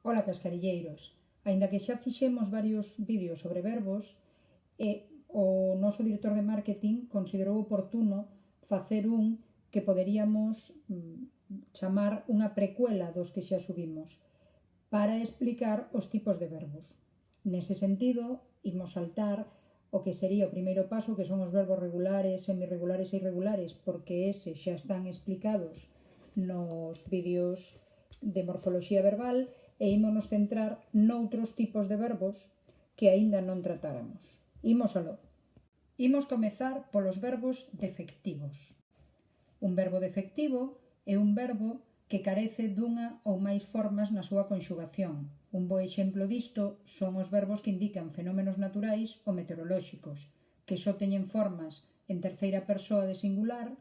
Ola, cascarilleiros! Aínda que xa fixemos varios vídeos sobre verbos, o noso director de marketing considerou oportuno facer un que poderíamos chamar unha precuela dos que xa subimos, para explicar os tipos de verbos. Nese sentido, imos saltar o que sería o primeiro paso, que son os verbos regulares, semirregulares e irregulares, porque ese xa están explicados nos vídeos de morfoloxía verbal, e ímonos centrar noutros tipos de verbos que aínda non tratáramos. Imos aló. Imos comezar polos verbos defectivos. Un verbo defectivo é un verbo que carece dunha ou máis formas na súa conxugación. Un bo exemplo disto son os verbos que indican fenómenos naturais ou meteorolóxicos, que só teñen formas en terceira persoa de singular,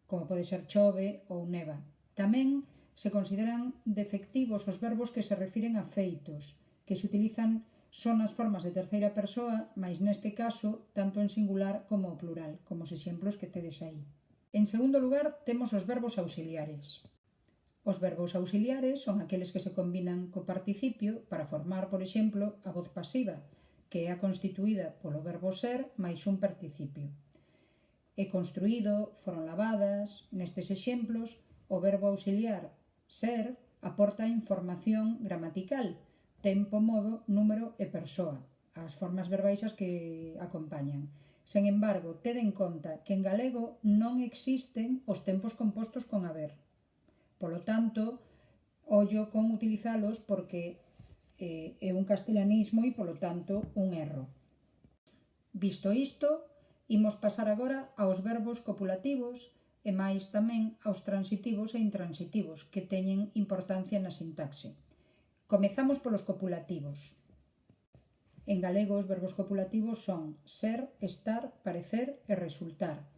como pode ser chove ou neva. Tamén se consideran defectivos os verbos que se refiren a feitos, que se utilizan son as formas de terceira persoa, mais neste caso tanto en singular como plural, como os exemplos que tedes aí. En segundo lugar, temos os verbos auxiliares. Os verbos auxiliares son aqueles que se combinan co participio para formar, por exemplo, a voz pasiva, que é a constituída polo verbo ser máis un participio. É construído, foron lavadas. Nestes exemplos, o verbo auxiliar ser aporta información gramatical, tempo, modo, número e persoa, as formas verbais as que acompañan. Sen embargo, ted en conta que en galego non existen os tempos compostos con haber. Polo tanto, ollo con utilizalos porque é un castelanismo e, polo tanto, un erro. Visto isto, imos pasar agora aos verbos copulativos e máis tamén aos transitivos e intransitivos, que teñen importancia na sintaxe. Comezamos polos copulativos. En galego, os verbos copulativos son ser, estar, parecer e resultar.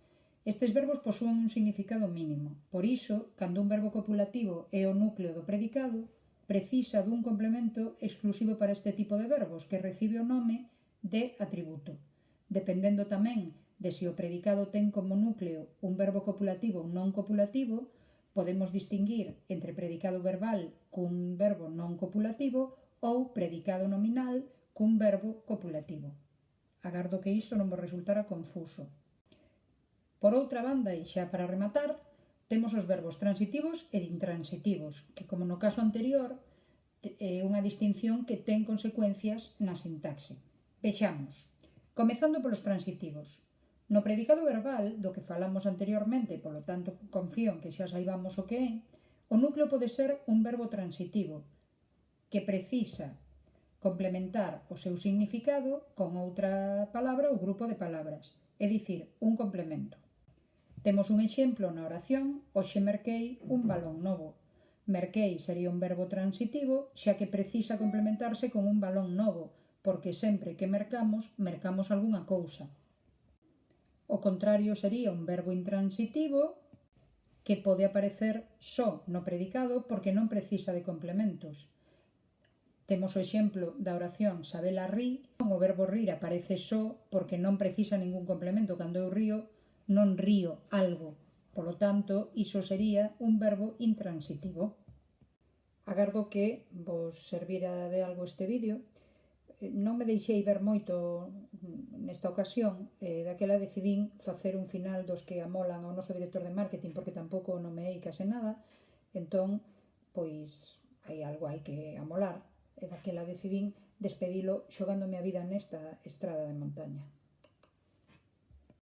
Estes verbos posúen un significado mínimo. Por iso, cando un verbo copulativo é o núcleo do predicado, precisa dun complemento exclusivo para este tipo de verbos, que recibe o nome de atributo. Dependendo tamén de se o predicado ten como núcleo un verbo copulativo ou non copulativo, podemos distinguir entre predicado verbal cun verbo non copulativo ou predicado nominal cun verbo copulativo. Agardo que isto non vos resultara confuso. Por outra banda, e xa para rematar, temos os verbos transitivos e intransitivos, que, como no caso anterior, é unha distinción que ten consecuencias na sintaxe. Vexamos. Comezando polos transitivos. No predicado verbal, do que falamos anteriormente, polo tanto confío en que xa saibamos o que é, o núcleo pode ser un verbo transitivo, que precisa complementar o seu significado con outra palabra ou grupo de palabras, é dicir, un complemento. Temos un exemplo na oración: hoxe merquei un balón novo. Merquei sería un verbo transitivo, xa que precisa complementarse con un balón novo, porque sempre que mercamos algunha cousa. O contrario sería un verbo intransitivo, que pode aparecer só no predicado porque non precisa de complementos. Temos o exemplo da oración Sabela rí. O verbo rir aparece só porque non precisa ningún complemento. Cando eu río, non río algo. Polo tanto, iso sería un verbo intransitivo. Agardo que vos servira de algo este vídeo. Non me deixei ver moito nesta ocasión, daquela decidín facer un final dos que amolan ao noso director de marketing, porque tampouco nomeei case nada. Entón, pois, hai algo hai que amolar, e daquela decidín despedilo xogándome a vida nesta estrada de montaña.